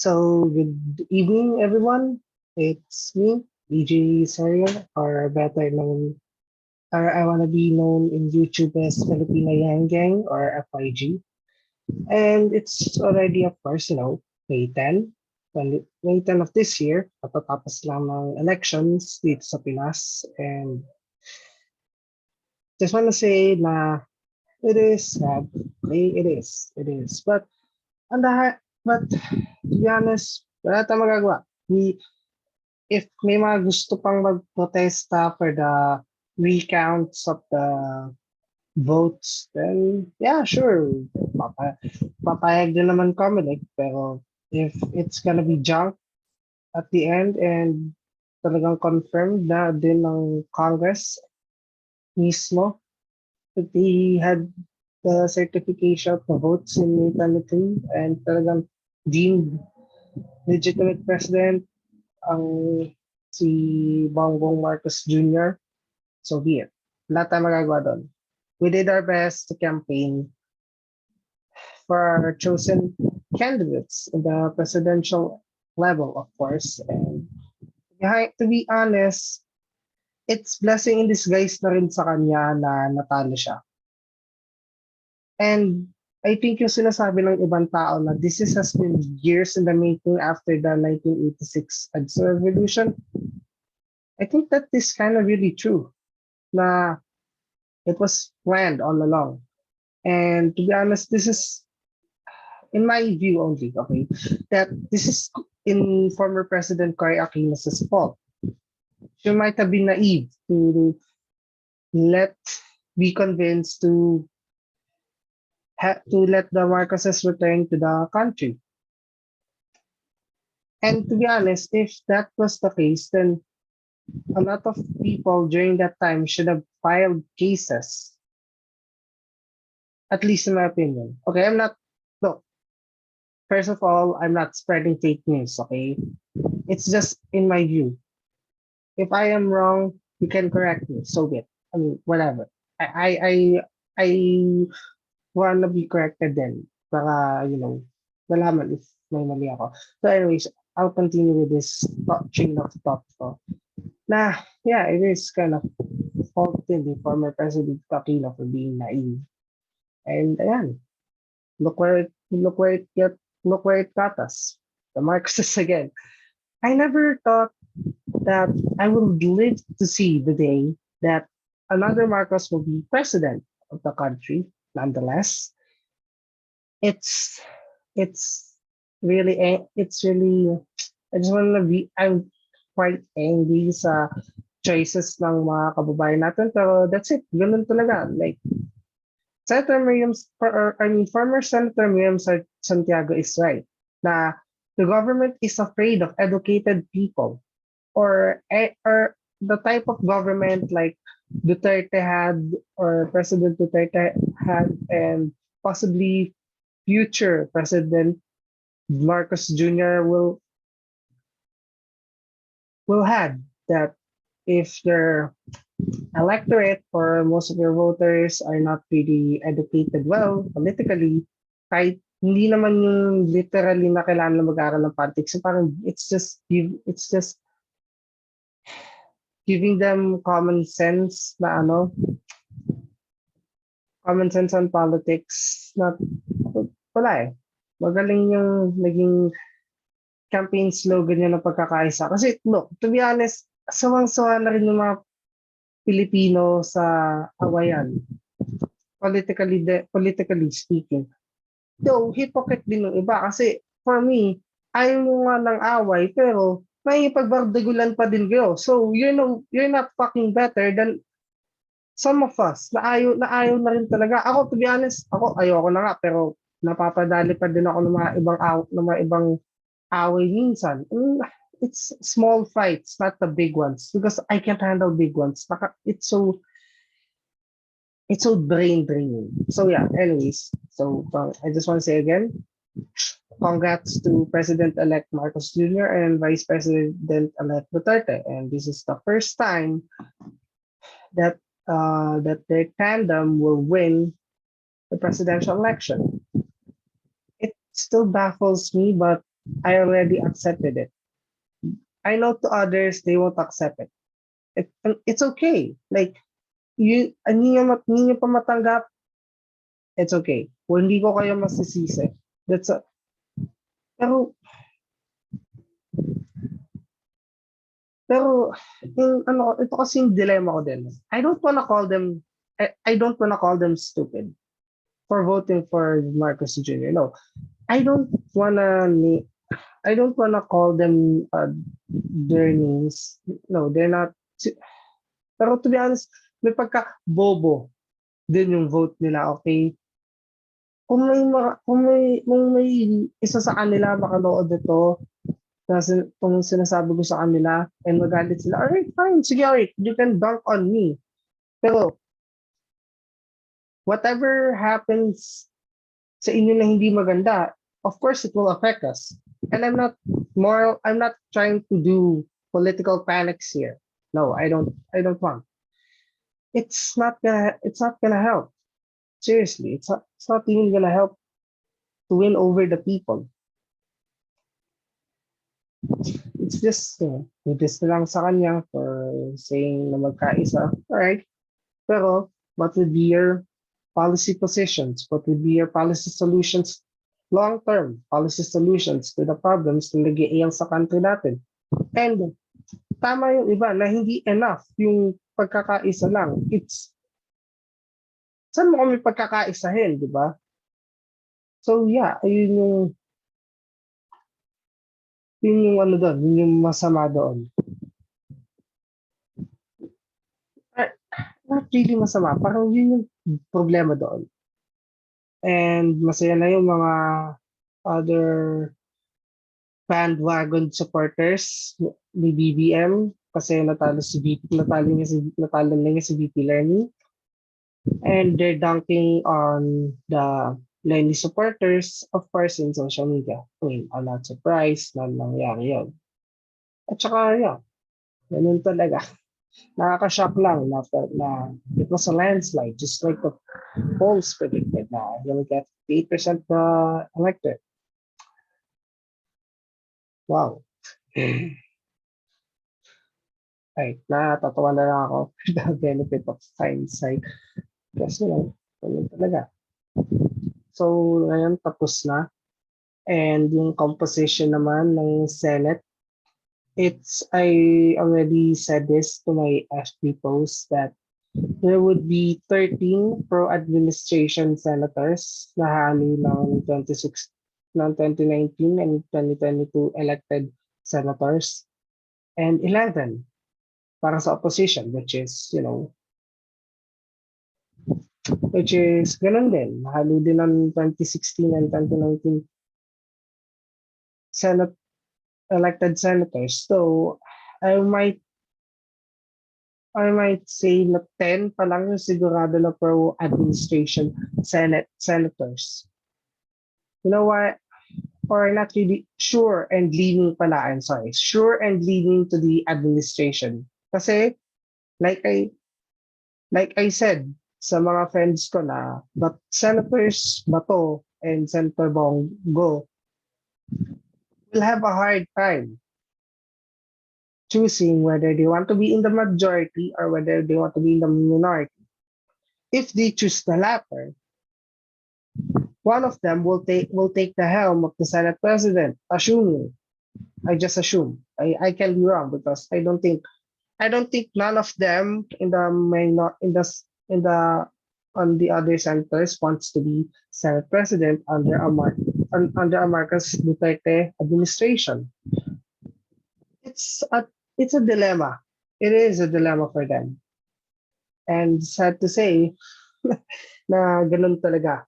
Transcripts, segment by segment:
So, good evening, everyone. It's me, BG Sariel, or better known, or I want to be known in YouTube as Filipino Yang Gang or FYG. And it's already, of course, May 10. May 10 of this year, patatapos lang ng elections dito sa Pinas. And just want to say na it is sad. Okay, it is. On the, but to be honest, wala tayong magagawa. If may mga gusto pang magprotesta for the recounts of the votes, then yeah, sure. Papayag din naman kami. Pero if it's gonna be junk at the end and talagang confirmed na din ng Congress mismo that they had the certification of the votes in May 23 and talagang deemed legitimate president ang si Bongbong Marcos Jr. So be it. Wala tayong magagawa doon. We did our best to campaign for our chosen candidates in the presidential level, of course. And to be honest, it's blessing in disguise na rin sa kanya na natalo siya. And I think yung sinasabi ng ibang tao na has been years in the making after the 1986 EDSA revolution, I think that is kind of really true. Na it was planned all along. And to be honest, this is, in my view only, okay, that this is in former President Cory Aquino's fault. She might have been naive to be convinced to let the Marcoses return to the country. And to be honest, if that was the case, then a lot of people during that time should have filed cases. At least in my opinion. Okay, look, first of all, I'm not spreading fake news, okay? It's just in my view. If I am wrong, you can correct me, so be it. I mean, whatever. I wanna be corrected then. Para, nalaman if may mali ako. So anyways, I'll continue with this chain of thought ko. Yeah, it is kind of faulting the former President Aquino for being naive. And ayan, look where it got us. The Marxists again. I never thought that I would live to see the day that another Marcos will be president of the country. Nonetheless, it's really I just want to be, I'm quite angry sa choices ng mga kababayan natin, pero that's it. Ganun talaga. Like former Senator Miriam Santiago is right na the government is afraid of educated people or the type of government like Duterte had or President Duterte had and possibly future President Marcos Jr. will have, that if their electorate or most of your voters are not really educated well politically, kahit hindi naman yung literally na kailangan mag-aral ng politics, so parang it's just giving them common sense on politics na wala eh. Magaling yung naging campaign slogan niya ng pagkakaisa. Kasi look, to be honest, sawang-sawa na rin yung mga Pilipino sa awayan. Politically speaking. Though, hypocrite din ng iba. Kasi, for me, ayaw mo nga ng away, pero may pagbardagulan pa din kayo. So, you're not fucking better than some of us na ayaw na rin talaga. Ako, to be honest, ayoko na nga, pero napapadali pa din ako ng mga ibang away minsan. It's small fights, not the big ones, because I can't handle big ones. It's so brain draining. So yeah, anyways, so I just want to say again, congrats to President-elect Marcos Jr. and Vice President-elect Duterte. And this is the first time that their tandem will win the presidential election. It still baffles me, but I already accepted it. I know to others they won't accept it. It's okay. Like hindi nyo pa matanggap, it's okay. Kung hindi ko kayo masisisi, that's a, pero pero yung ano, ito kasi yung dilemma ko din. I don't wanna call them stupid for voting for Marcos Jr. No, I don't wanna I don't wanna call them their names. No, they're not. Pero to be honest, may pagka-bobo din yung vote nila, okay? Kung may isa sa kanila makanood nito, kasi kung sinasabi ko sa kanila and magalit sila, alright, fine, sige, alright, you can dunk on me. Pero, whatever happens sa inyo na hindi maganda, of course, it will affect us. And I'm not trying to do political panics here. No, I don't want. It's not gonna help. Seriously, it's not even gonna help to win over the people. It's just, itis na lang sa kanya for saying na magkaisa. Alright. Pero, what would be your policy positions? What would be your policy solutions? Long-term policy solutions to the problems na nag-iiyak sa country natin. And, tama yung iba na hindi enough yung pagkakaisa lang. Saan mo kami pagkakaisahin, di ba? So, yeah, yun yung ano doon, yun yung masama doon. Not really masama, parang yun yung problema doon. And masaya na yung mga other bandwagon supporters ni BBM kasi natalo niya si VP Lenny. And they're dunking on the Lenny supporters, of course, in social media. I mean, I'm not surprised na nangyari yun. At saka, yeah, ganun talaga. Nakaka-shock lang na it was a landslide, just like the polls predicted na he'll get 8% elected. Wow. Ay, natatawa na lang ako for the benefit of hindsight. Kasi ganun talaga. So, ngayon tapos na. And yung composition naman ng Senate, I already said this to my FB post that there would be 13 pro-administration senators na hali ng 2019 and 2022 elected senators and 11 para sa opposition, which is ganun din. Nahalo din ng 2016 and 2019 Senate elected senators. So I might say na 10 pa lang yung sigurado na pro-administration senators. You know what? Or not really sure and leaning pala, I'm sorry. Sure and leaning to the administration. Kasi, like I said sa mga friends ko na, but Senators Bato and Senator Bongo will have a hard time choosing whether they want to be in the majority or whether they want to be in the minority. If they choose the latter, one of them will take the helm of the Senate President, assuming. I just assume. I can be wrong because I don't think none of them on the other senators wants to be Senate President under a Marcos Duterte administration. It's a dilemma. It is a dilemma for them. And sad to say, na ganun talaga.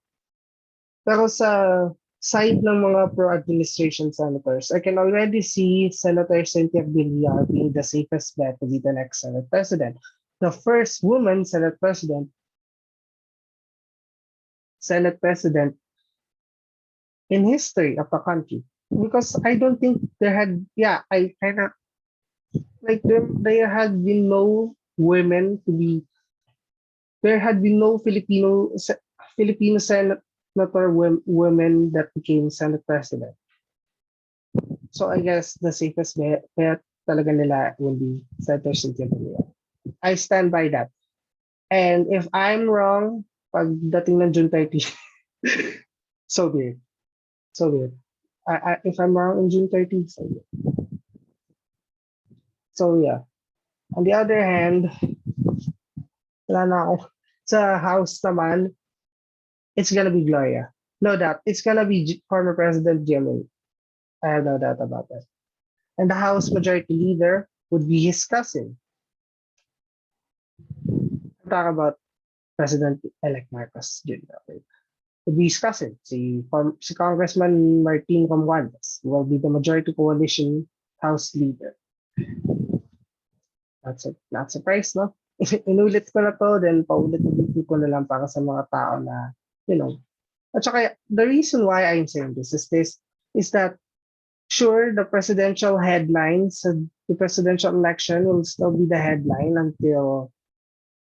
Pero sa side ng mga pro-administration senators, I can already see Senator Cynthia Villar being the safest bet to be the next Senate President. The first woman Senate President in history of the country. Because I don't think there had been no women to be, there had been no Filipino senator women that became Senate President. So I guess the safest bet talaga nila will be Senator Cynthia Villar. I stand by that. And if I'm wrong, pagdating ng June 30, so be it. So be it. If I'm wrong in June 30, so be it. So yeah. On the other hand, wala na ako. Sa House naman, it's gonna be Gloria. No doubt. It's gonna be former President Jimmy. I have no doubt about that. And the House Majority Leader would be his cousin. Talk about President-elect Marcos Jr. Would be his cousin, si Congressman Martin Romualdez, who will be the Majority Coalition House Leader. Not surprised, no? Inulit ko na to, then paulit-ulit ko na lang para sa mga tao na, you know. At saka, the reason why I'm saying this is that sure, the presidential headlines, the presidential election will still be the headline until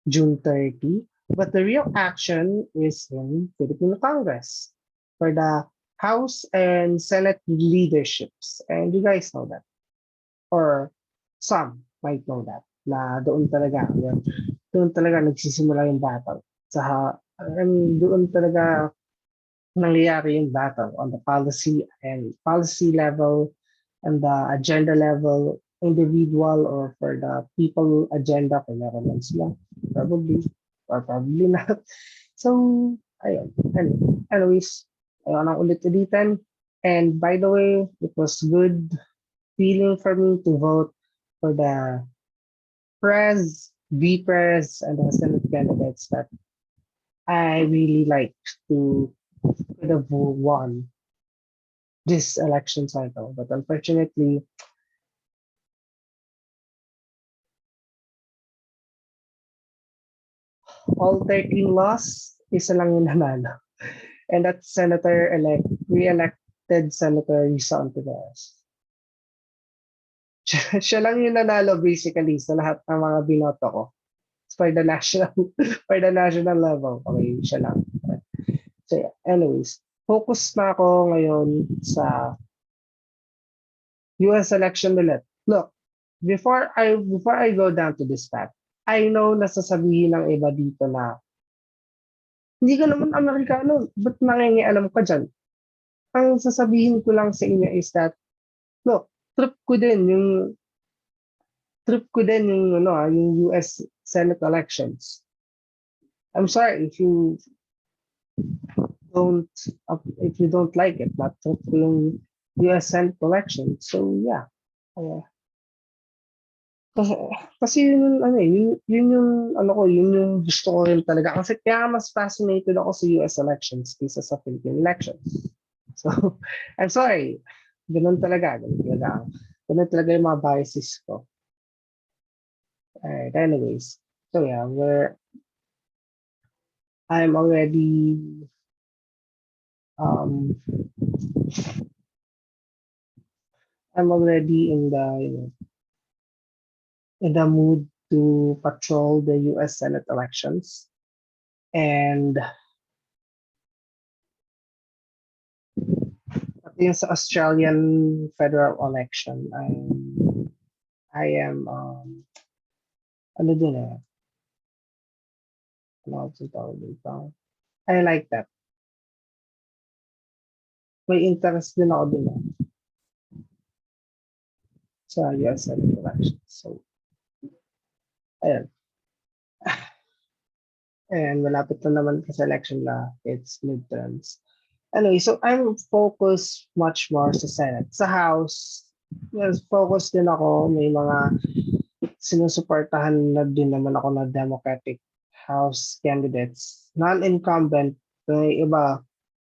June 30, but the real action is in Filipino Congress for the House and Senate leaderships. And you guys know that. Or some might know that. Na doon talaga nagsisimula yung battle. Doon talaga nangyayari yung battle on the policy level and the agenda level, individual or for the people agenda kung meron man sila. Probably or probably not. So, ayun. Anyways, ayun ang ulit-ulitan. And by the way, it was good feeling for me to vote for the Prez V-Prez and the Senate candidates that I really like to could have won this election cycle. But unfortunately, all 13 lost, isa lang yung nanalo. And that's re-elected Senator Risa Ontiveros. Siya lang yung nanalo basically sa lahat ng mga binoto ko. For the national level. Okay, siya lang. So yeah, anyways, focus na ako ngayon sa US election ulit. Look, before I go down to this fact, I know na sasabihin ng iba dito na hindi ka naman Amerikano, ba't nangingialam ka dyan? Ang sasabihin ko lang sa inyo is that, look, trip ko din yung yung US Senate elections. I'm sorry don't if you don't like it, but trip ko yung US Senate elections. So yeah. Kasi yun yung gusto ko rin talaga. Kasi kaya mas fascinated ako sa US elections kaysa sa Philippine elections. So, I'm sorry. Ganun talaga yung mga biases ko. Alright, anyways. So yeah, I'm already in the mood to patrol the US Senate elections. And yung sa Australian federal election, I am ano din I like that. May interest din ako din sa US Senate elections. So, ayan. And malapit na naman sa election na it's midterms. Anyway, so I'm focused much more sa Senate. Sa House, yes, focus din ako. May mga sinusuportahan na din naman ako na Democratic House candidates. Non-incumbent, may iba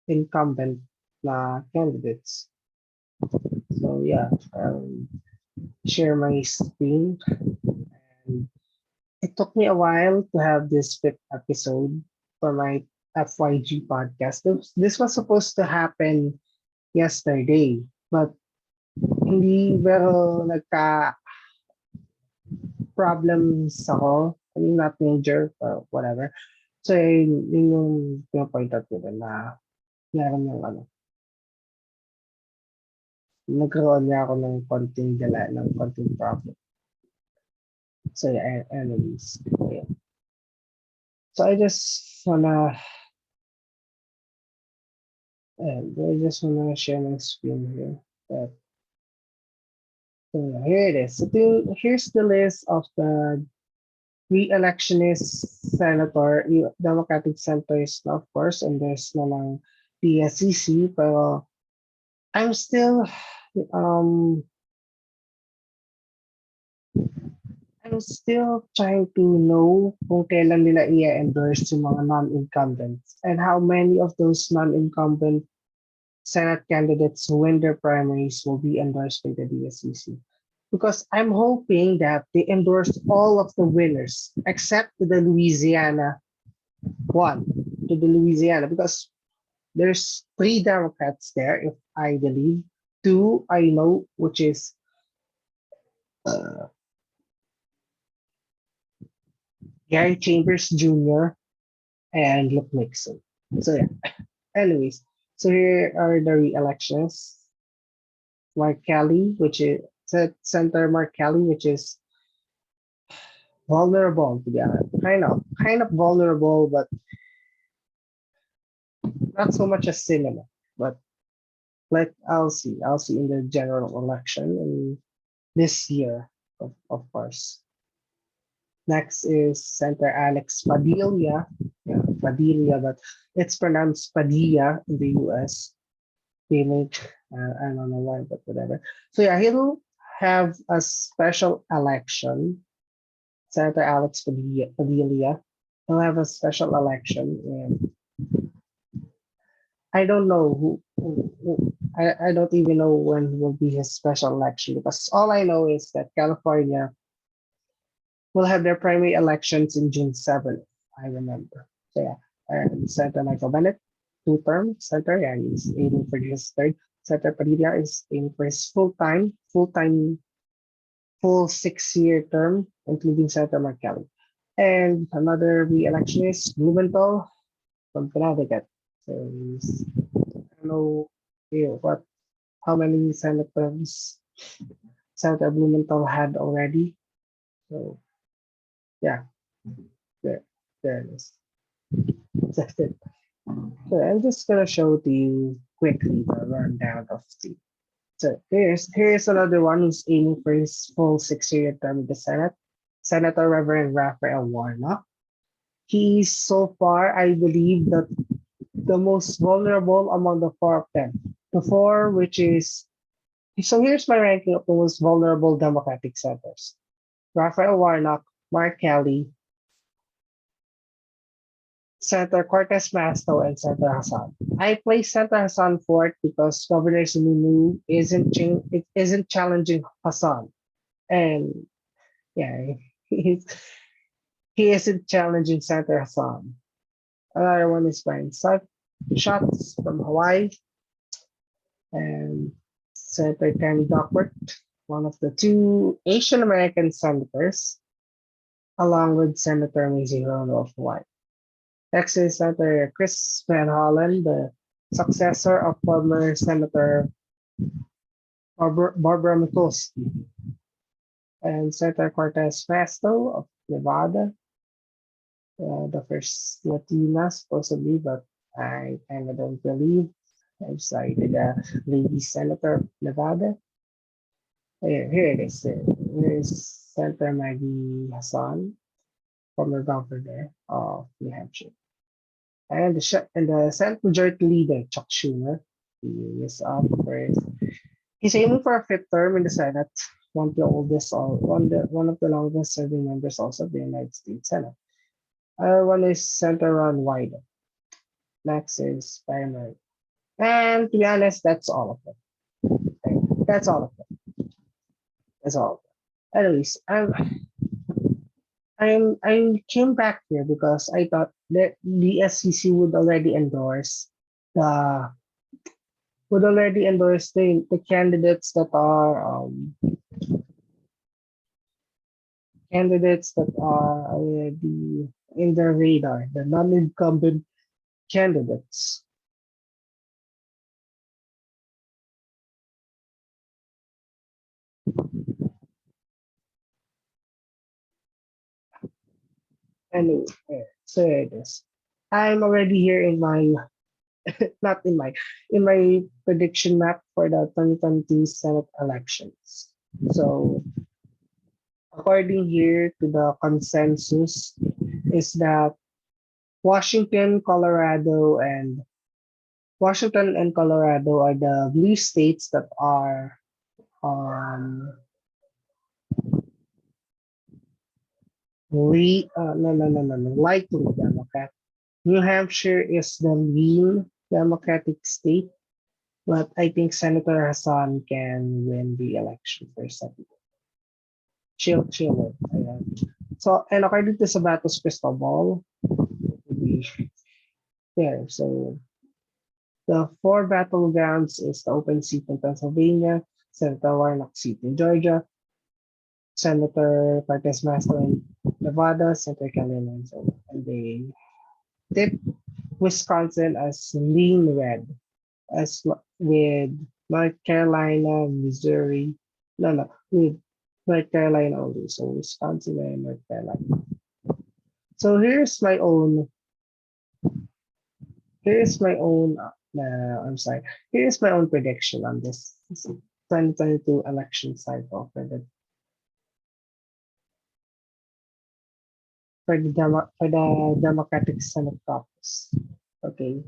incumbent na candidates. So yeah, share my screen. And it took me a while to have this 5th episode for my FYG podcast. This was supposed to happen yesterday, but hindi pero problems ako. I mean, not major, but whatever. So, yun yung point out ko na meron yung nagkaroon niya ako ng konting dala, ng konting profit. So yeah, anyways. Yeah. So I just wanna share my screen here. So yeah, here it is. So here's the list of the re-electionist senator, Democratic senators, of course, and there's na lang PSCC, pero I'm still um I'm still trying to know kung kailan nila i-endorse yung mga non-incumbents and how many of those non-incumbent Senate candidates who win their primaries will be endorsed by the DSCC. Because I'm hoping that they endorse all of the winners except the Louisiana one, to the Louisiana, because there's three Democrats there, if I believe. Two I know, which is uh, Gary Chambers Jr. and Luke Nixon. So yeah. Anyways, so here are the re-elections. Mark Kelly, which is Senator Mark Kelly, which is vulnerable to be honest. Kind of vulnerable, but not so much as similar. But like I'll see in the general election in this year, of course. Next is Senator Alex Padilla. Yeah, Padilla, but it's pronounced Padilla in the US. They make, I don't know why, but whatever. So yeah, he'll have a special election. Senator Alex Padilla. He'll have a special election, and I don't know I don't even know when will be his special election, because all I know is that California will have their primary elections in June 7th. I remember. So yeah, and Senator Michael Bennett, two-term senator, yeah, he's aiming for his third. Senator Padilla is aiming for his full 6-year term, including Senator Mark Kelly. And another re-election is Blumenthal from Connecticut. So I don't know what how many senators Senator Blumenthal had already. So yeah, there, there it is. That's it. So I'm just gonna show to you quickly the rundown of the. So here's another one who's aiming for his full 6-year term in the Senate, Senator Reverend Raphael Warnock. He's so far, I believe, the most vulnerable among the four of them. The four, which is so here's my ranking of the most vulnerable Democratic senators: Raphael Warnock, Mark Kelly, Senator Cortez Masto, and Senator Hassan. I place Senator Hassan fourth because Governor Sununu isn't challenging Hassan, and yeah, he's, he isn't challenging Senator Hassan. Another one is Brian Shots from Hawaii, and Senator Tammy Duckworth, one of the two Asian American senators, along with Senator Mazie Hirono of Hawaii. Next is Senator Chris Van Hollen, the successor of former Senator Barbara Mikulski, and Senator Cortez Masto of Nevada, the first Latina supposedly, but I kind of don't believe. I cited a lady senator of Nevada. Here it is. Here is Senator Maggie Hassan, former governor of New Hampshire. And the Senate Majority Leader, Chuck Schumer, he is up for he's aiming for a fifth term in the Senate, one of the longest serving members also of the United States Senate. Other one is Senator Ron Wyden. Next is Primary. And to be honest, that's all of them. Okay, that's all of them. That's all of them. Anyways, I came back here because I thought that the SEC the would already endorse the candidates that are already in their radar, the non-incumbent candidates. Anyway, so here it is. I'm already here in my, not in my prediction map for the 2020 Senate elections. So according here to the consensus is that Washington, Colorado, and Washington and Colorado are the blue states that are um no, likely Democrat. New Hampshire is the lean Democratic state, but I think Senator Hassan can win the election for Senate. Chill. Ayan. So, and according to Sabato's crystal ball, it will be there. So, the four battlegrounds is the open seat in Pennsylvania, Senator Warnock seat in Georgia, Senator Prez Master in Nevada, Senator Kelly in Arizona. And they tip Wisconsin as lean red, with North Carolina, Missouri, with North Carolina only. So Wisconsin and North Carolina. So here's my own I'm sorry. Here's my own prediction on this 2022 election cycle for the Democratic Senate caucus. Okay.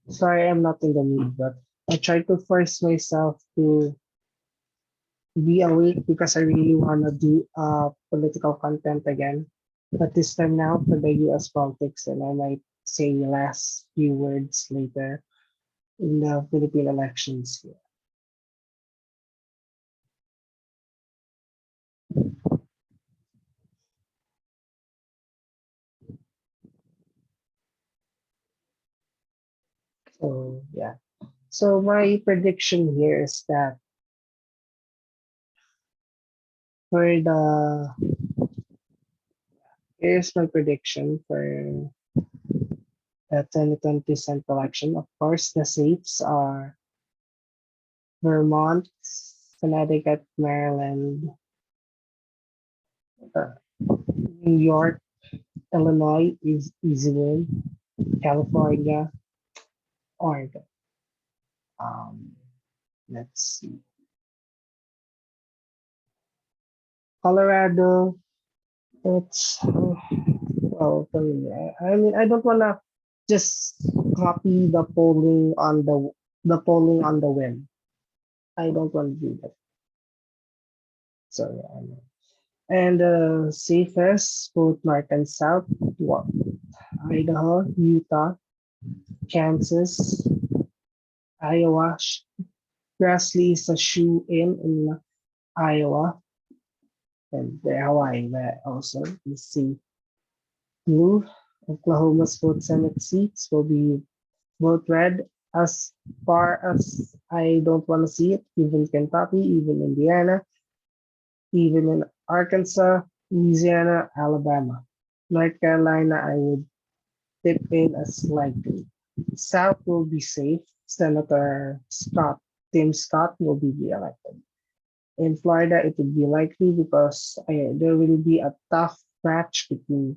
Sorry, I'm not in the mood, but I try to force myself to be awake because I really want to do political content again. But this time now for the US politics, and I might say last few words later in the Philippine elections here. So yeah. So my prediction here is that for the here's my prediction for the 2020 Central election. Of course, the states are Vermont, Connecticut, Maryland, uh, New York, Illinois is easy win, California, Oregon. Um, let's see, Colorado. It's well for me. I mean, I don't wanna just copy the polling on the whim. I don't want to do that. So yeah, I know. And safest both north and south. What? Idaho, Utah, Kansas, Iowa. Grassley is a shoe in Iowa, and the Hawaii there also. You see, blue. Oklahoma's both Senate seats will be both red. As far as I don't want to see it, even Kentucky, even Indiana, even in Arkansas, Louisiana, Alabama. North Carolina, I would tip in as likely. South will be safe. Senator Tim Scott, will be elected. In Florida, it would be likely because there will be a tough match between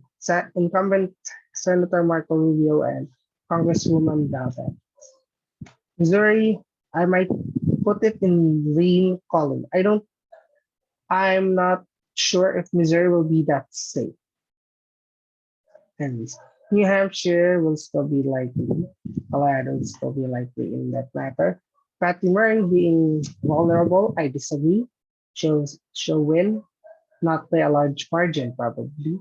incumbent Senator Marco Rubio and Congresswoman Duterte. Missouri, I might put it in lean column. I'm not sure if Missouri will be that safe. And New Hampshire will still be likely. Colorado will still be likely in that matter. Patty Murray being vulnerable, I disagree. She'll win, not by a large margin probably.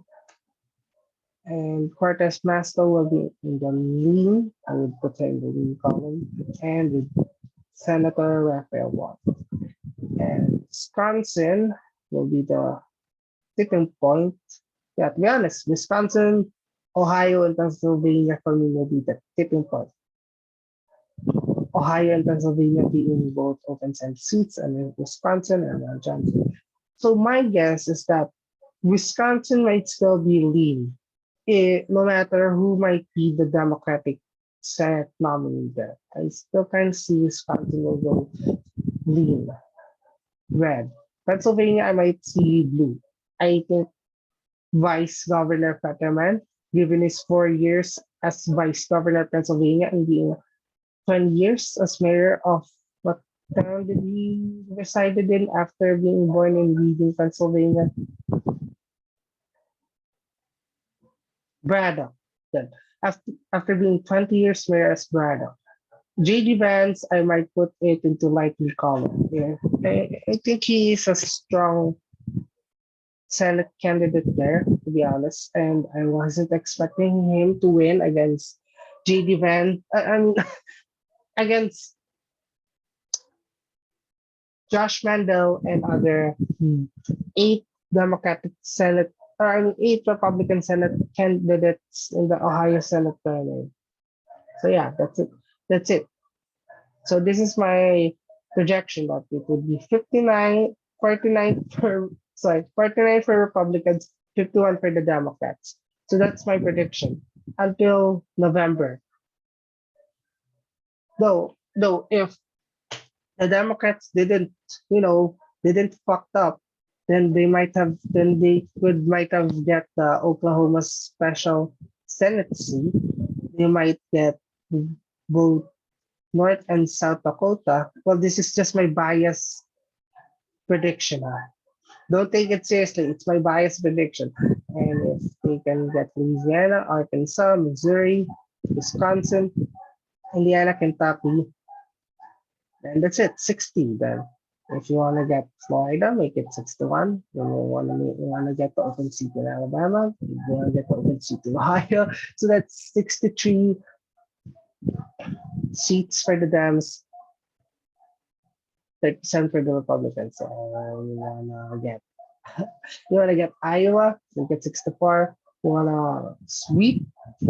And Cortez Masto will be in the lean. I would put her in the lean column. And with Senator Raphael Warnock. And Wisconsin will be the tipping point. Yeah, to be honest, Wisconsin, Ohio, and Pennsylvania for me will be the tipping point. Ohio and Pennsylvania being both open Senate seats, and Wisconsin and Johnson. So my guess is that Wisconsin might still be lean, no matter who might be the Democratic Senate nominee there. I still kind of see Wisconsin will go lean. red. Pennsylvania, I might see blue. I think Vice Governor Fetterman, given his 4 years as Vice Governor of Pennsylvania and being 20 years as mayor of what town did he resided in after being born in Reading, Pennsylvania? Braddock. Then after being 20 years mayor as Braddock. JD Vance, I might put it into light blue color. Yeah. I think he is a strong Senate candidate there, to be honest, and I wasn't expecting him to win against JD Vance. I mean, against Josh Mandel and other 8 Democratic Senate, or I mean, 8 Republican Senate candidates in the Ohio Senate primary. So yeah, that's it. That's it. So this is my projection that it would be 59, 49 for 49 for Republicans, 51 for the Democrats. So that's my prediction until November. Though if the Democrats didn't fucked up, then they might have get the Oklahoma special Senate seat. They might get both North and South Dakota. Well, this is just my bias prediction. Don't take it seriously. It's my bias prediction. And if they can get Louisiana, Arkansas, Missouri, Wisconsin, Indiana, Kentucky, then that's it. 60 then. If you want to get Florida, make it 61. Then you want to get the open seat in Alabama. You want to get the open seat in Ohio. So that's 63 seats for the Dems, 30% for the Republicans. So you wanna get Iowa, you get 64. You wanna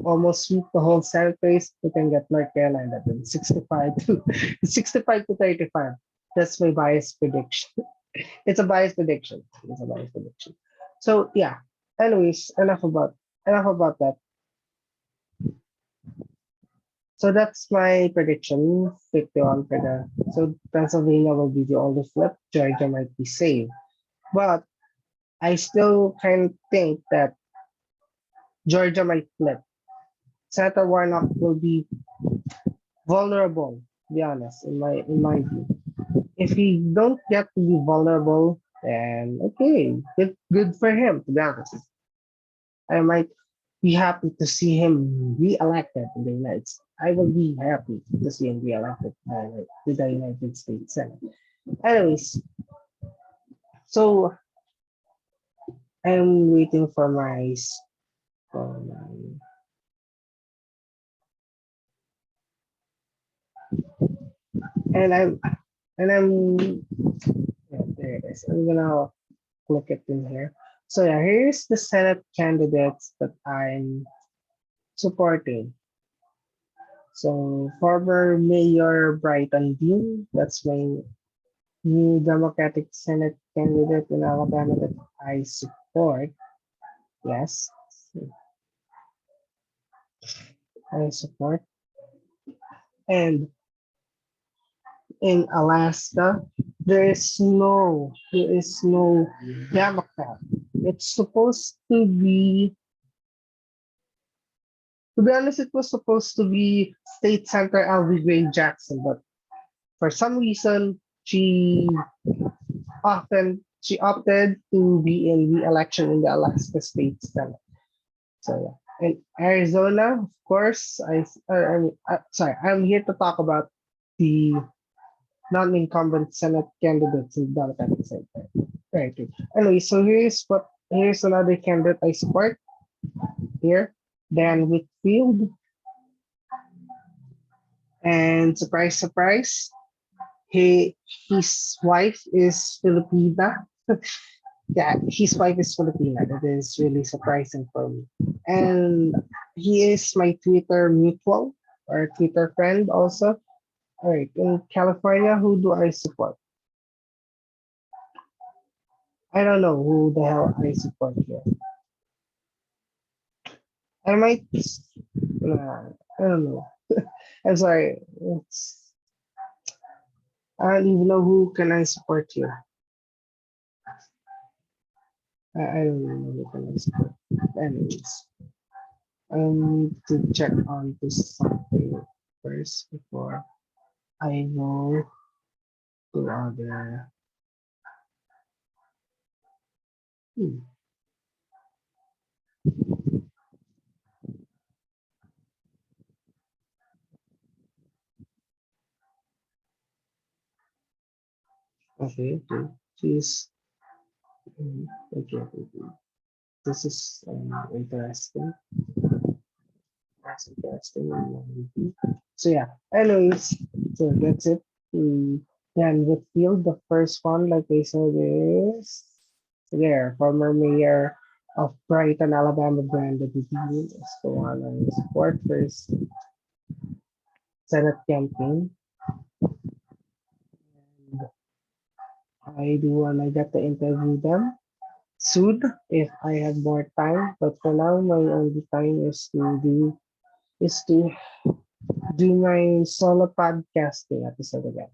almost sweep the whole Senate race, you can get North Carolina then 65 to 35. That's my bias prediction. It's a bias prediction. It's a bias prediction. So yeah. Anyways, enough about that. So that's my prediction. 51 for the so Pennsylvania will be the only flip. Georgia might be safe. But I still kind of think that Georgia might flip. Senator Warnock will be vulnerable, to be honest, in my view. If he don't get to be vulnerable, then okay, good for him, to be honest. I might be happy to see him re-elected in the United States. I will be happy to see him re-elected to the United States Senate. Anyways, so I'm waiting for my and I'm yeah, there it is. I'm gonna click it in here. So yeah, here's the Senate candidates that I'm supporting. So former Mayor Brighton Dean, that's my new Democratic Senate candidate in Alabama that I support. Yes, I support. And in Alaska, there is no Democrat. It's supposed to be honest, it was supposed to be State Senator Alvy Gray Jackson, but for some reason she opted to be in the election in the Alaska State Senate. So yeah. In Arizona, of course, I'm here to talk about the non-incumbent Senate candidates in the Democratic Senate. Right. Anyway, so here's another candidate I support here, Dan Whitfield, and surprise, surprise, his wife is Filipina. Yeah, his wife is Filipina. That is really surprising for me. And he is my Twitter mutual or Twitter friend also. All right, in California, who do I support? I don't know who the hell I support here. I might, I don't know. I'm sorry. I don't even know who can I support here. I don't know what can I support. Anyways, I need to check on this something first before I go to other. Hmm, okay, okay. She's okay, okay, okay. This is interesting. That's interesting. So yeah. Anyways, so that's it. Then with field, the first one, like I said, is there. Former mayor of Brighton, Alabama, Brandon Bean is the one I support first. Senate campaign. And I do want to get to interview them soon if I have more time. But for now, my only time is to do my solo podcasting episode again.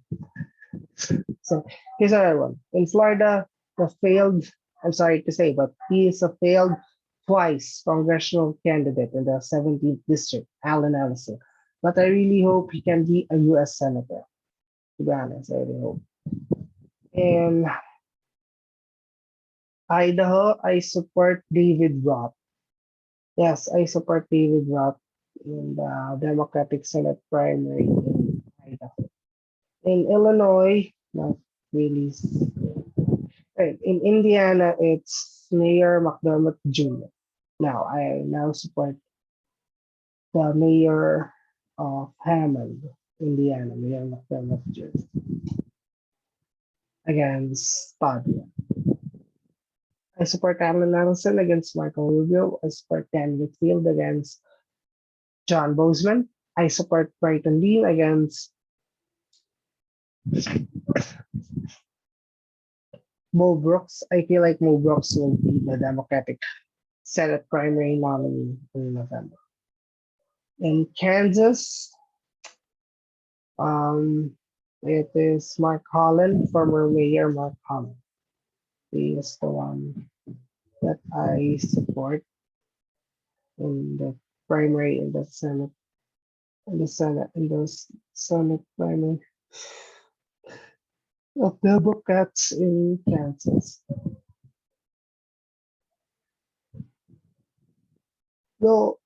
So here's another one. In Florida, the failed, I'm sorry to say, but he is a failed twice congressional candidate in the 17th district, Allen Ellison. But I really hope he can be a U.S. senator. To be honest, I really hope. In Idaho, I support David Roth. Yes, I support David Roth in the Democratic Senate primary in Idaho. In Illinois, not really. Right. In Indiana, it's Mayor McDermott Jr. Now, I now support the mayor of Hammond, Indiana, Mayor McDermott Jr. against Padua. I support Alan Nelson against Michael Rubio. I support Dan Whitfield against John Bozeman. I support Brighton Dean against Mo Brooks. I feel like Mo Brooks will be the Democratic Senate primary nominee in November. In Kansas, Um, it is Mark Holland, former Mayor Mark Holland. He is the one that I support in the primary in the Senate, Senate primary of Democrats in Kansas. No,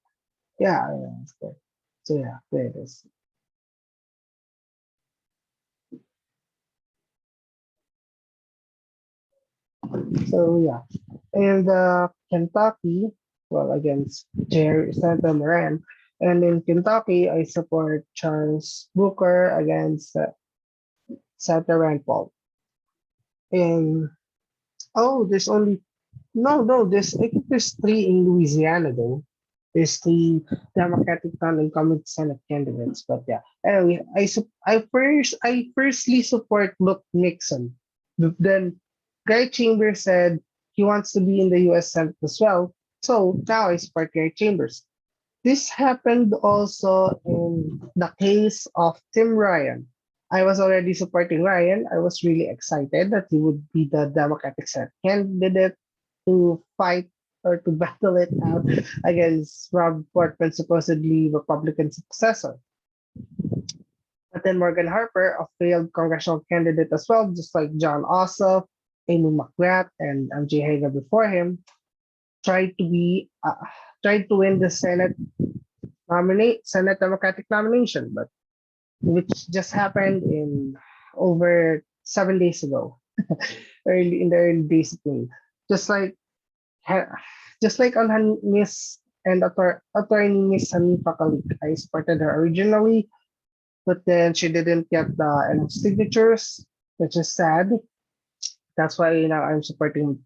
yeah, that's good. So yeah, there it is. So yeah, and Kentucky, well against Jerry Santa Moran, and in Kentucky I support Charles Booker against Santa Rand Paul. And oh, there's only no, there's I think there's three in Louisiana though. There's three Democratic non-incumbent Senate candidates, but yeah. Anyway, I firstly support Luke Nixon. But then Guy Chambers said he wants to be in the U.S. Senate as well. So now I support Guy Chambers. This happened also in the case of Tim Ryan. I was already supporting Ryan. I was really excited that he would be the Democratic Senate candidate to fight or to battle it out against Rob Portman's supposedly Republican successor. But then Morgan Harper, a failed congressional candidate as well, just like John Ossoff, Amy McGrath, and MJ Hager before him, tried to be tried to win the Senate Democratic nomination, but which just happened in over 7 days ago, early in the early days of May. Just like just like on Miss and attorney Miss Hanifa Kalik, I supported her originally, but then she didn't get the enough signatures, which is sad. That's why now I'm supporting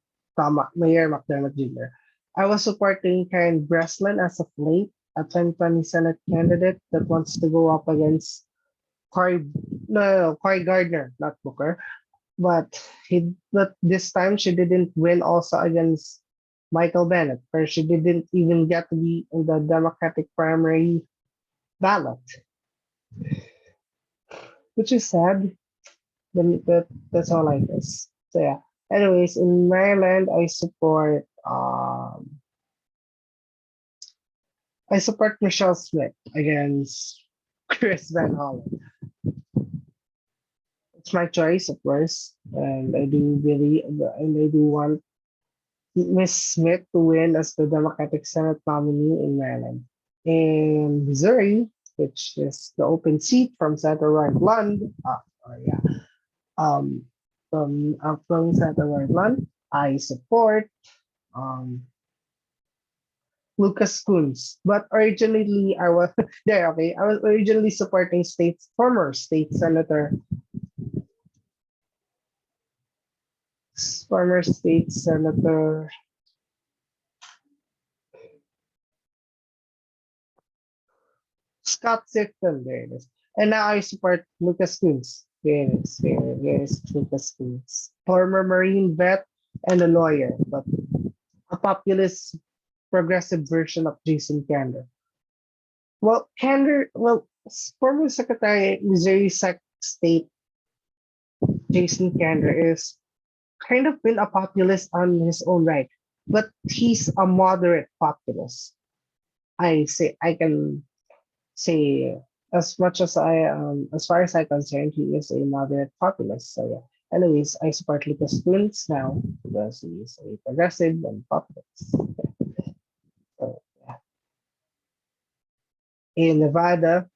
Mayor McDermott Jr. I was supporting Karen Breslin as of late, a 2020 Senate candidate that wants to go up against Cory, no, Cory Gardner, not Booker. But this time she didn't win also against Michael Bennett, where she didn't even get to be in the Democratic primary ballot, which is sad. That's how life is. So yeah. Anyways, in Maryland, I support Michelle Smith against Chris Van Hollen. It's my choice, of course, and I do want Miss Smith to win as the Democratic Senate nominee in Maryland. In Missouri, which is the open seat from Senator Roy Blunt, um, from Senator Roy Blunt, I support um, Lucas Coons. But originally, I was there. Okay, I was originally supporting former state senator, former state senator Scott Sifton. There it is. And now I support Lucas Coons. There is Lucas Coons, former Marine vet and a lawyer, but a populist progressive version of Jason Kander. Former Secretary Missouri State Jason Kander is kind of been a populist on his own right, but he's a moderate populist. I can say as far as I concerned, he is a moderate populist. So yeah. Anyways, I support Lucas Coons now because he is a progressive and populist. So yeah. In Nevada,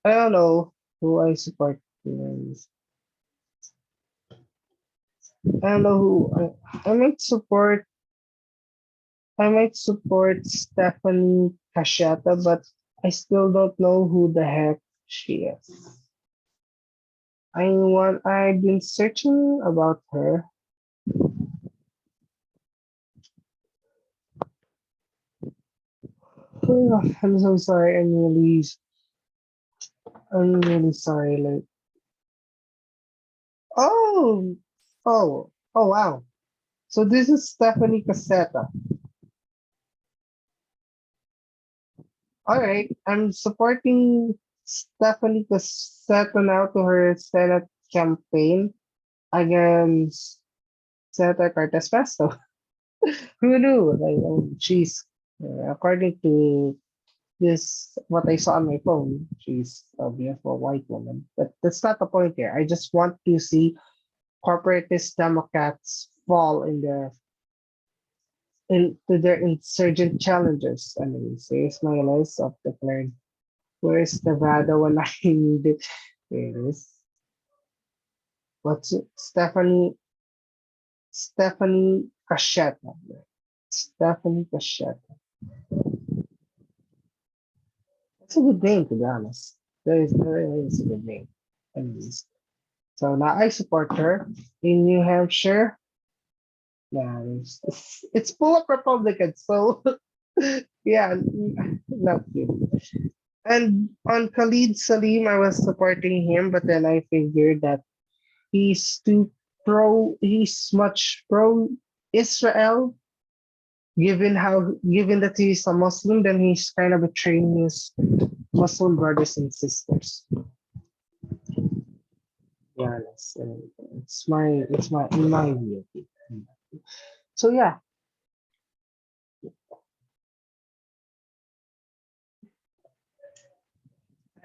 I don't know who I support. I don't know who I might support Stephanie Cacheta, but I still don't know who the heck she is. I've been searching about her. Oh, I'm so sorry. I'm really sorry. Like, oh, oh, wow. So this is Stephanie Caseta. All right, I'm supporting Stephanie Caseta now to her Senate campaign against Senator Cortez Pesto. Who knew? Like, she's according to this, what I saw on my phone, she's a beautiful white woman. But that's not the point here. I just want to see corporatist Democrats fall into their insurgent challenges. I mean, says my list of declared. Where's Nevada when I need it? There it is. What's it? Stephanie Cacheta. Stephanie Cacheta. That's a good name, to be honest. There is a good name. Anyways. So now I support her in New Hampshire. Yeah, it's full of Republicans. So yeah, not good. And on Khalid Salim, I was supporting him, but then I figured that he's much pro Israel, given that he's a Muslim, then he's kind of betraying his Muslim brothers and sisters. Yeah, it's my in my view. So yeah,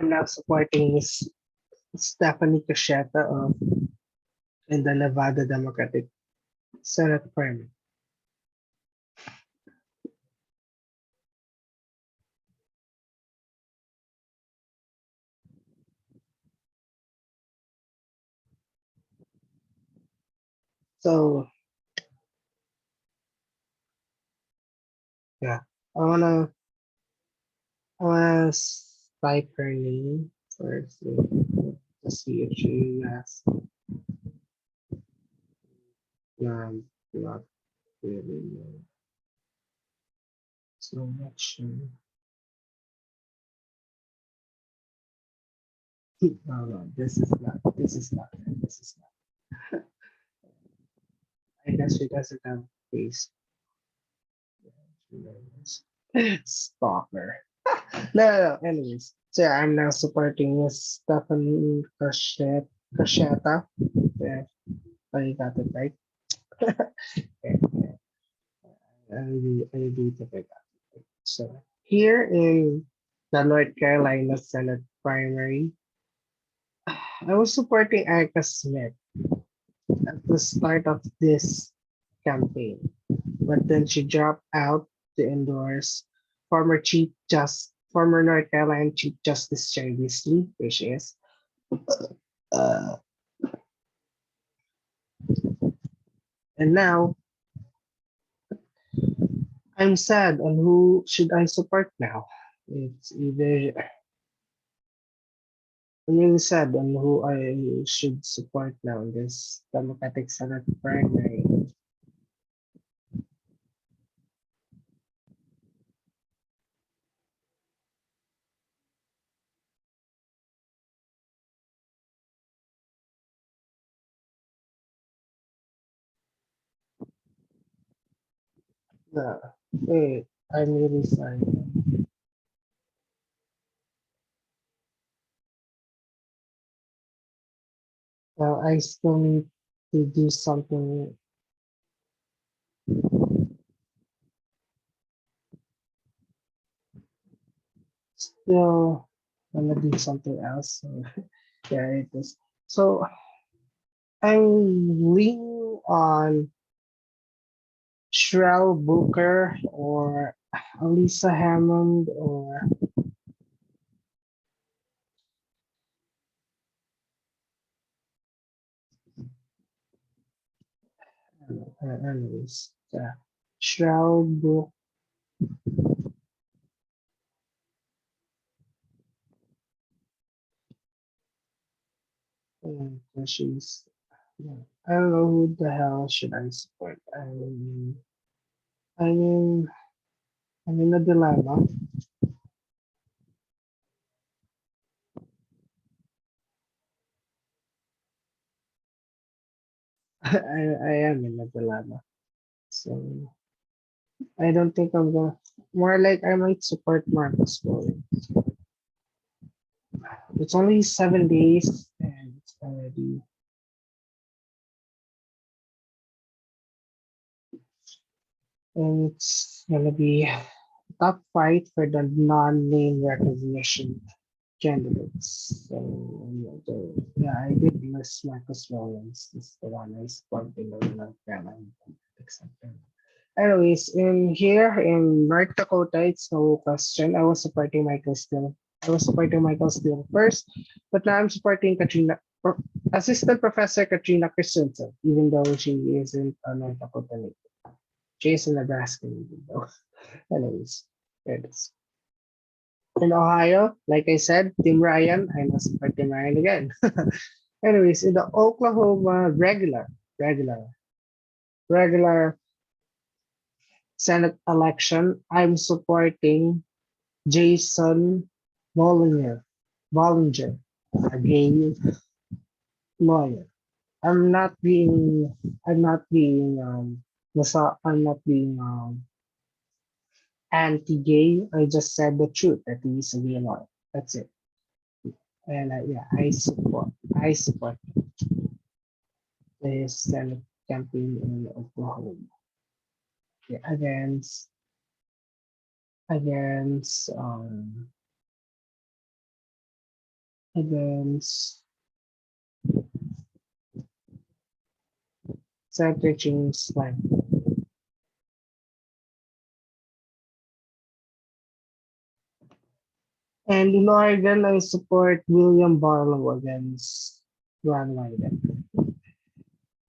I'm now supporting Miss Stephanie Cacheta in the Nevada Democratic Senate primary. So yeah, I wanna I wanna type her name first to see if she has not really so much. No, this is not. This is not. This is not. I guess she doesn't have face. Stalker. No. Anyways, so yeah, I'm now supporting Miss Stephanie Cacheta. Yeah. I got it right. I do think I got it right. So here in the North Carolina Senate primary, I was supporting Erica Smith at the start of this campaign, but then she dropped out to endorse former North Carolina Chief Justice Jerry Lee, which is uh, and now I'm sad on who should I support now. It's either I'm really sad on who I should support now in this Democratic Senate primary. No, wait, I'm really sorry. Well, I still need to do something. Still, I'm gonna do something else. So, yeah, it is. So I'm leaning on Shrell Booker or Elisa Hammond or anyways, Shrell Booker. She's, yeah, I don't know who the hell should I support. I mean, I'm in a dilemma. I am in a dilemma. So I don't think I'm gonna. More like I might support Marcos Bowen. It's only 7 days, and it's gonna be a tough fight for the non-name recognition candidates. So yeah, I did miss Marcus Williams. This is the one I supported in North Carolina. Anyways, in here in North Dakota, it's no question. I was supporting Michael Steele first, but now I'm supporting Assistant Professor Katrina Christensen, even though she isn't a North Dakota native. She is a Nebraska native, though. Anyways, there it is. In Ohio, like I said, Tim Ryan. I must support Tim Ryan again. Anyways, in the Oklahoma regular, regular Senate election, I'm supporting Jason Bollinger, a gay lawyer. I'm not being, I'm not being, I'm not being anti-gay. I just said the truth that he's a gay lawyer. That's it. And yeah, I support the Senate campaign in Oklahoma. Yeah, against against Senator James Lang. And in Oregon, I support William Barlow against Ron Wyden.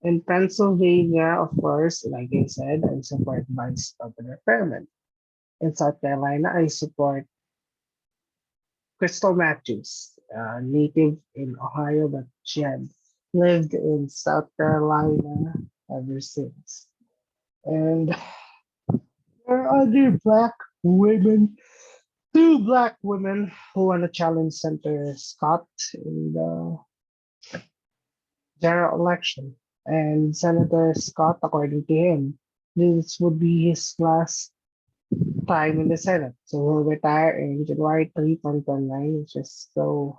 In Pennsylvania, of course, like I said, I support Vice Governor Fairman. In South Carolina, I support Crystal Matthews, a native in Ohio, but she had lived in South Carolina ever since. And there are other black women, two black women who want to challenge Senator Scott in the general election. And Senator Scott, according to him, this would be his last time in the Senate. So he'll retire in January 3, 2029, which is so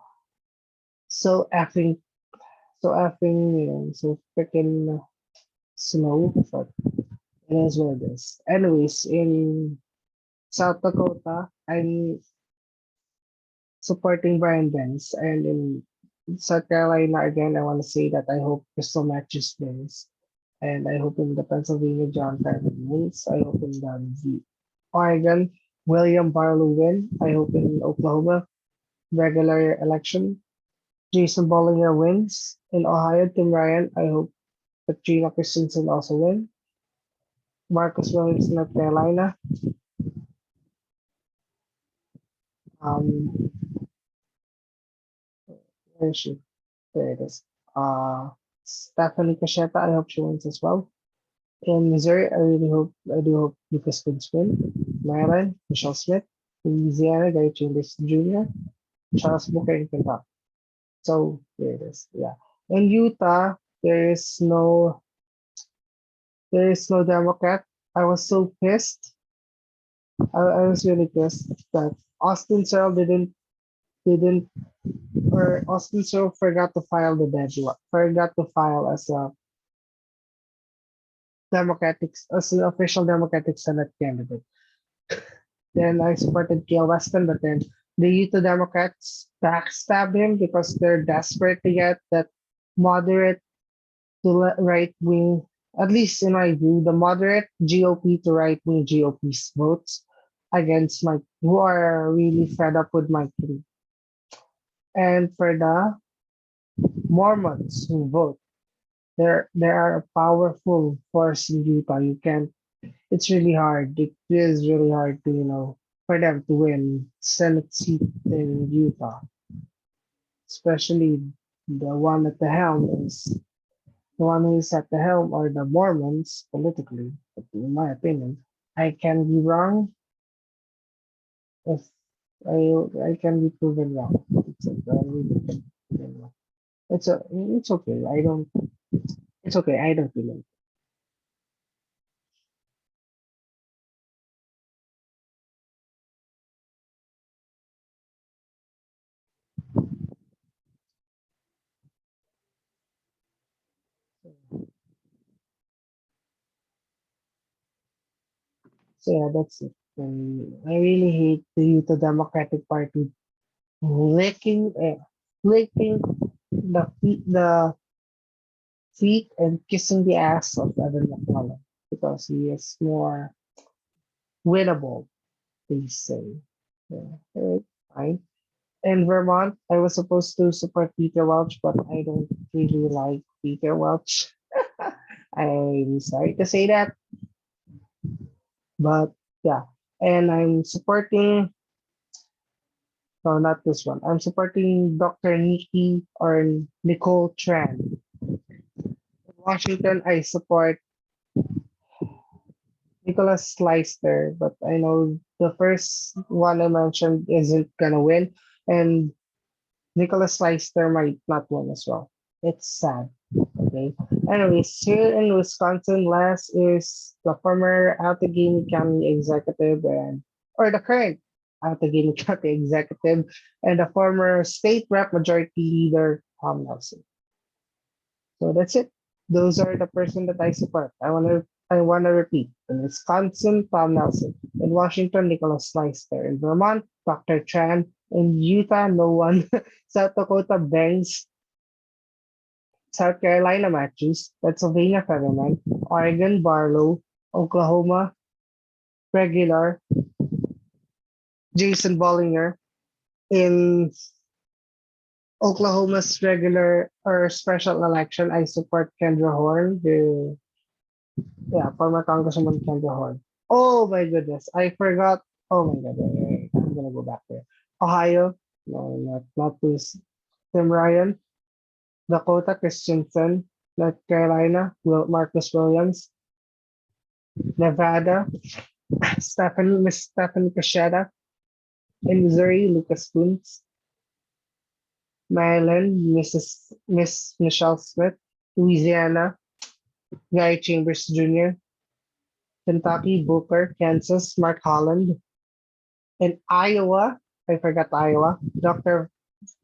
effing so effing, so freaking slow, but it is what it is. Anyways, in South Dakota, I'm supporting Brian Benz, and in South Carolina, again, I want to say that I hope Crystal Matthews wins, and I hope in the Pennsylvania, John Carter wins. I hope in the Oregon, William Barlow win. I hope in Oklahoma, regular election, Jason Bollinger wins. In Ohio, Tim Ryan. I hope Katrina Christensen also win. Marcus Williams, North Carolina. Um, where is she? There it is. Stephanie Cacheta, I hope she wins as well. In Missouri, I do hope Lucas Woods win. Maryland, Michelle Smith. Louisiana, Gary Chambers Jr. Charles Booker in Kentucky. So there it is. Yeah. In Utah, there is no Democrat. I was so pissed. I was really pissed that Austin Searle didn't or Austin Searle forgot to file the deadline. Forgot to file as an official Democratic Senate candidate. Then I supported Gail Weston, but then the Utah Democrats backstab him because they're desperate to get that moderate to right wing, at least in my view, the moderate GOP to right wing GOP's votes against Mike, who are really fed up with Mike Lee. And for the Mormons who vote, there are a powerful force in Utah. You can't. It's really hard. It is really hard to for them to win Senate seat in Utah, especially the one at the helm is the one who is at the helm are the Mormons politically. But in my opinion, I can be wrong if I can be proven wrong. It's okay. I don't. It's okay. I don't feel it. So yeah, that's it. And I really hate the Utah Democratic Party licking the feet and kissing the ass of Evan McCullough because he is more winnable, they say. Yeah, fine. In Vermont, I was supposed to support Peter Welch, but I don't really like Peter Welch. I'm sorry to say that, but yeah. And I'm supporting, no, not this one. I'm supporting Dr. Nikki or Nicole Tran. In Washington, I support Nicholas Slyster, but I know the first one I mentioned isn't gonna win, and Nicholas Slyster might not win as well. It's sad. Okay. Anyways, here in Wisconsin, Les is the former Allegheny County executive or the current Allegheny County executive and the former state rep majority leader, Tom Nelson. So that's it. Those are the person that I support. I wanna repeat. In Wisconsin, Tom Nelson. In Washington, Nicholas Slyster. In Vermont, Dr. Chan. In Utah, no one. South Dakota, Banks. South Carolina, Matthews. Pennsylvania, Fetterman. Oregon, Barlow. Oklahoma, regular. Jason Bollinger. In Oklahoma's regular or special election, I support Kendra Horn, former Congresswoman Kendra Horn. Oh my goodness, I forgot. Oh my god, wait, I'm gonna go back there. Ohio, no, not this. Tim Ryan, Dakota Christensen, North Carolina, Marcus Williams, Nevada, Miss Stephanie Cacheta, in Missouri, Lucas Coons, Maryland, Miss Michelle Smith, Louisiana, Gary Chambers Jr., Kentucky, Booker, Kansas, Mark Holland, in Iowa, I forgot Iowa, Dr.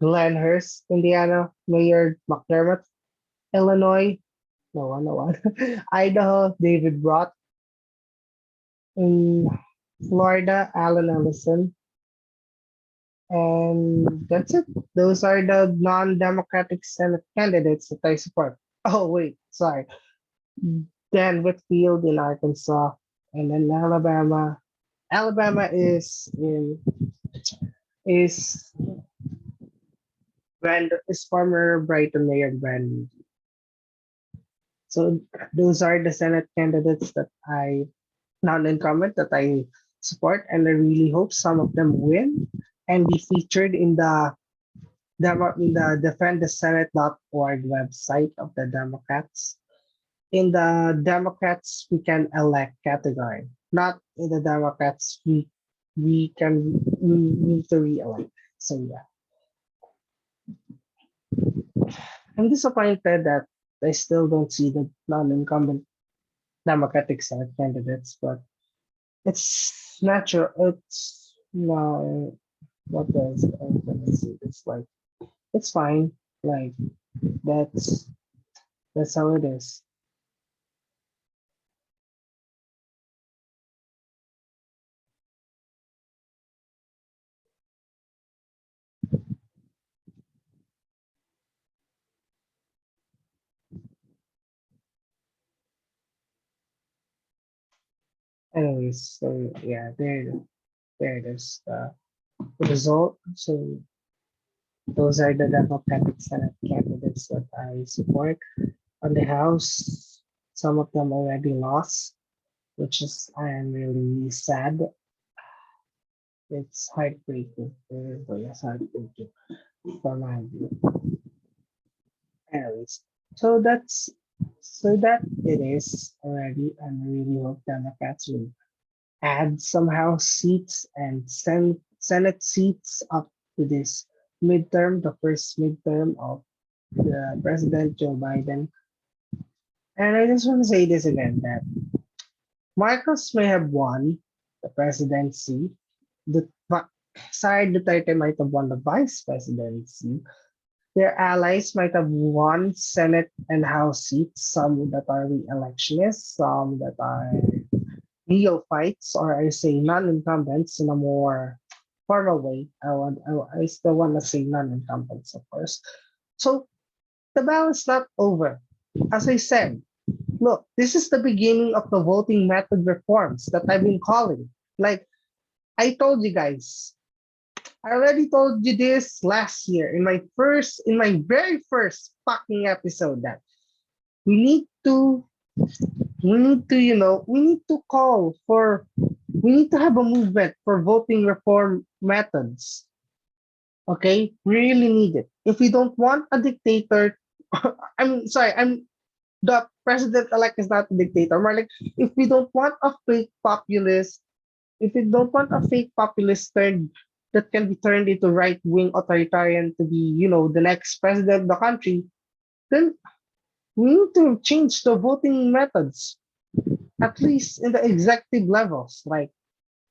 Glenn Hurst, Indiana, Mayor McDermott, Illinois, no one, no one. Idaho, David Brott. In Florida, Alan Ellison. And that's it. Those are the non-democratic Senate candidates that I support. Oh wait, sorry. Dan Whitfield in Arkansas, and then Alabama. Alabama is is former Brighton Mayor Brand. So those are the Senate candidates that I non-incumbent that I support, and I really hope some of them win and be featured in the defendthesenate.org website of the Democrats. In the Democrats we can elect category, not in the Democrats we need to re-elect. So yeah, I'm disappointed that I still don't see the non-incumbent Democratic Senate candidates, but it's natural. It's no, what was I gonna say? It's like it's fine. Like that's that's how it is. Anyways, so yeah, there it is. The result. So those are the Democratic Senate candidates that I support. On the House, some of them already lost, which is I am really sad. It's heartbreaking. It's heartbreaking for my view. Anyways, so that it is already, and I really hope Democrats will add some House seats and Senate seats up to this midterm, the first midterm of the President Joe Biden. And I just want to say this again that Marcos may have won the presidency. The side Duterte might have won the vice presidency. Their allies might have won Senate and House seats, some that are re-electionists, some that are neophytes, or I say non-incumbents in a more formal way. I still want to say non-incumbents, of course. So the battle is not over. As I said, look, this is the beginning of the voting method reforms that I've been calling. Like I told you guys, I already told you this last year in my very first fucking episode that we need to we need to call for we need to have a movement for voting reform methods. Okay, we really need it. If we don't want a dictator, I'm sorry, I'm the president elect is not a dictator. More like if we don't want a fake populist, if we don't want a fake populist that can be turned into right wing authoritarian to be, the next president of the country, then we need to change the voting methods, at least in the executive levels. Like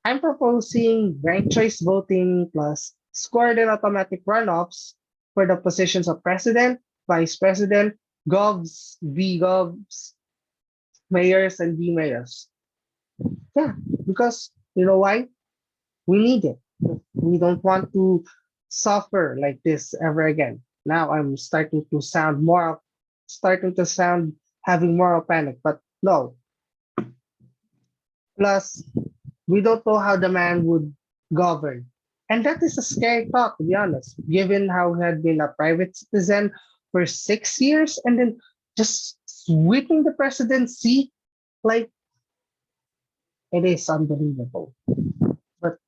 I'm proposing ranked choice voting plus scored and automatic runoffs for the positions of president, vice president, govs, v govs, mayors, and v mayors. Yeah, because you know why? We need it. We don't want to suffer like this ever again. Now I'm starting to sound having moral panic, but no. Plus, we don't know how the man would govern. And that is a scary thought, to be honest, given how he had been a private citizen for 6 years and then just sweeping the presidency. Like, it is unbelievable. But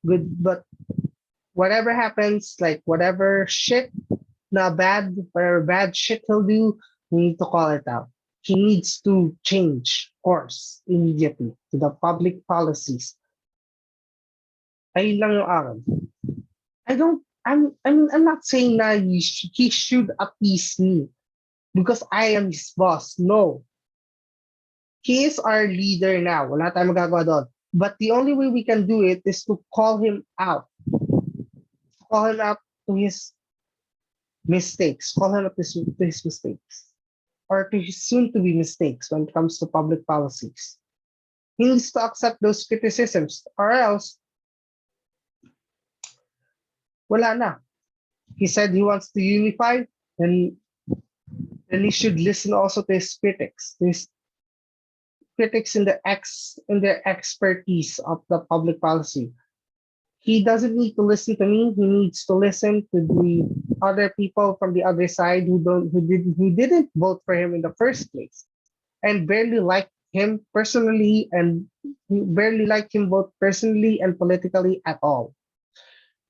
whatever happens, like whatever bad shit he'll do, we need to call it out. He needs to change course immediately to the public policies. Ayun lang yung akin. I'm not saying na he should appease me because I am his boss. No. He is our leader now. Wala tayong magagawa doon. But the only way we can do it is to call him out. Call him out to his mistakes. Call him out to his mistakes. or to his soon-to-be mistakes when it comes to public policies. He needs to accept those criticisms, or else, wala na. He said he wants to unify, and then he should listen also to his critics. His critics in their expertise of the public policy. He doesn't need to listen to me. He needs to listen to the other people from the other side who didn't vote for him in the first place and barely like him personally and barely like him both personally and politically at all.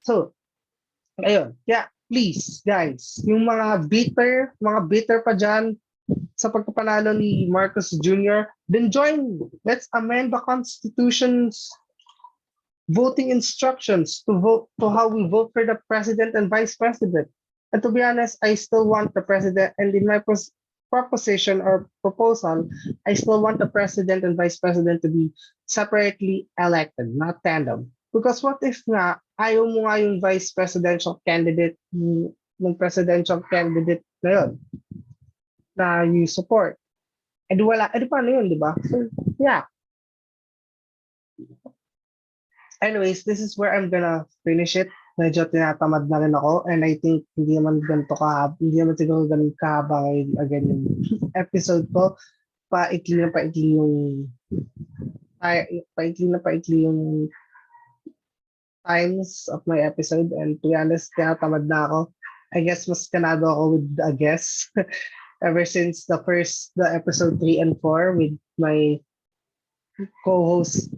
So, ayun. Yeah, please, guys, yung mga bitter pa dyan sa pagkapanalo ni Marcos Jr., then join. Let's amend the Constitution's voting instructions to vote to how we vote for the president and vice president. And to be honest, I still want the president, and in my proposition or proposal, I still want the president and vice president to be separately elected, not tandem. Because what if nga, ayaw mo nga yung vice presidential candidate, yung presidential candidate na yun, na you support. Eh di wala, eh di paano yun, di ba? So, yeah. Anyways, this is where I'm gonna finish it. Medyo tinatamad na rin ako, and I think hindi naman siguro ganun kahaba again yung episode ko. Paikli na paikli yung times of my episode, and to be honest, tinatamad na ako. I guess mas kanado ako with a guest ever since the episode 3 and 4 with my co-host,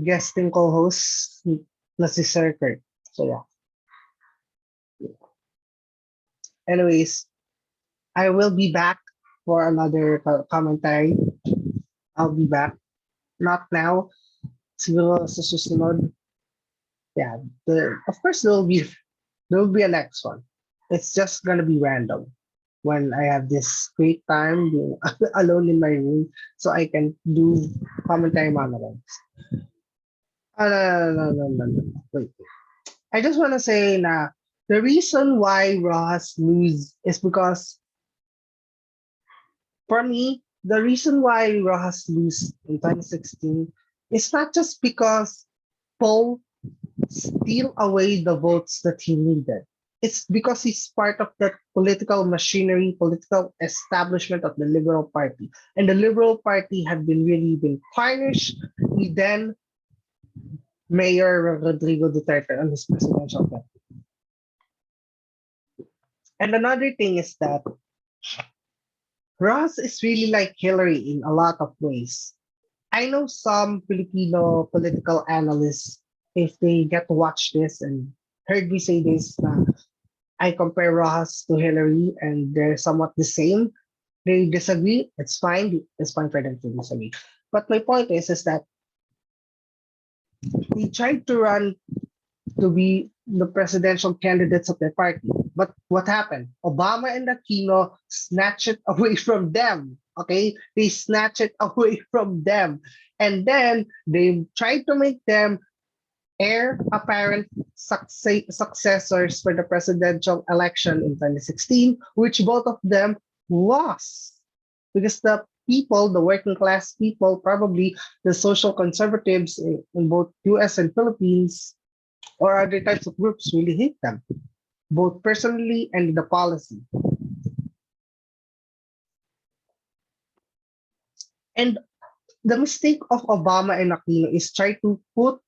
guesting co-host na si Sir Kurt. So yeah. Anyways, I will be back for another commentary. I'll be back. Not now. Siguro sa susunod. Yeah. Of course, there will be a next one. It's just gonna be random when I have this great time being alone in my room, so I can do commentary monologues. No. Wait. I just want to say na the reason why Rojas lose is because, for me, the reason why Rojas lose in 2016 is not just because Paul steal away the votes that he needed. It's because he's part of that political machinery, political establishment of the Liberal Party. And the Liberal Party had really been punished with then Mayor Rodrigo Duterte on his presidential campaign. And another thing is that Ross is really like Hillary in a lot of ways. I know some Filipino political analysts, if they get to watch this and heard me say this, I compare Rojas to Hillary and they're somewhat the same. They disagree. It's fine. It's fine for them to disagree. But my point is that they tried to run to be the presidential candidates of their party. But what happened? Obama and Aquino snatched it away from them. Okay? They snatched it away from them. And then they tried to make them heir apparent successors for the presidential election in 2016, which both of them lost. Because the people, the working class people, probably the social conservatives in both US and Philippines, or other types of groups really hate them, both personally and in the policy. And the mistake of Obama and Aquino is try to put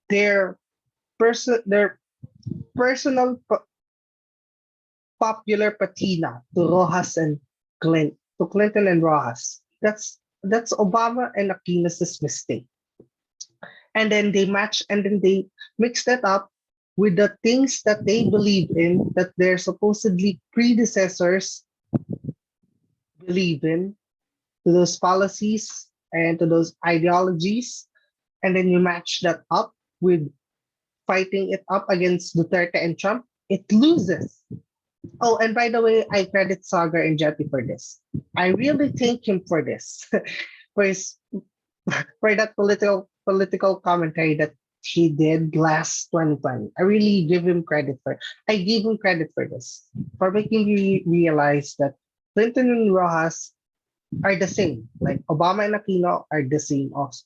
their personal popular patina to Rojas and Clinton and Rojas. That's Obama and Aquino's mistake. And then they mix that up with the things that they believe in, that their supposedly predecessors believe in, to those policies and to those ideologies. And then you match that up with fighting it up against Duterte and Trump, it loses. Oh, and by the way, I credit Sagar and Jetty for this. I really thank him for this, for that political commentary that he did last 2020. I really give him credit for. I give him credit for this, for making me realize that Clinton and Rojas are the same. Like Obama and Aquino are the same also.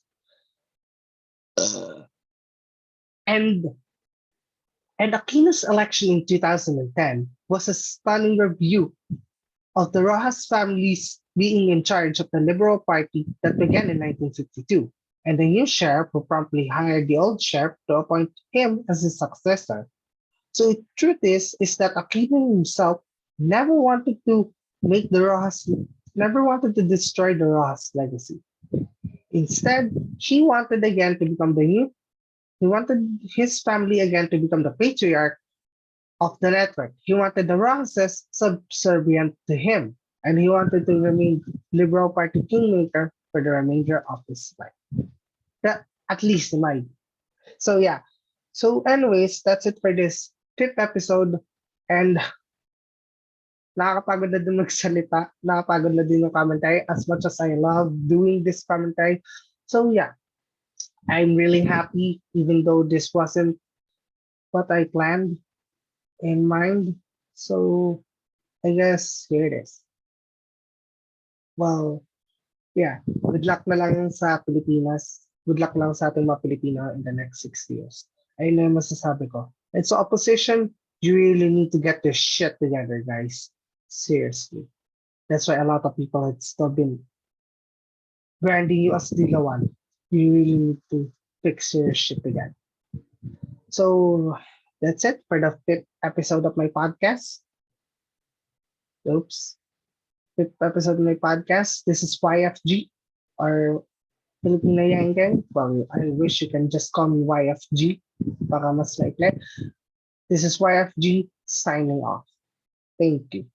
And and Aquino's election in 2010 was a stunning review of the Rojas families being in charge of the Liberal Party that began in 1952, and the new sheriff who promptly hired the old sheriff to appoint him as his successor. So the truth is that Aquino himself never wanted to make the Rojas, never wanted to destroy the Rojas legacy. Instead, he wanted his family again to become the patriarch of the network. He wanted the Roxas subservient to him, and he wanted to remain Liberal Party kingmaker for the remainder of his life. That, at least in my view. So yeah. So anyways, that's it for this fifth episode. And nakakapagod na din magsalita. Nakakapagod na din yung commentary as much as I love doing this commentary. So yeah, I'm really happy even though this wasn't what I planned in mind. So I guess here it is. Well, yeah. Good luck na lang sa Pilipinas. Good luck lang sa ating mga Pilipino in the next 6 years. Ayun na yung masasabi ko. And so opposition, you really need to get your shit together, guys. Seriously. That's why a lot of people had still been branding you as Dilawan. You really need to fix your shit together. So that's it for the fifth episode of my podcast. Oops. Fifth episode of my podcast. This is YFG or Filipino Yang. Well, I wish you can just call me YFG para mas likely. This is YFG signing off. Thank you.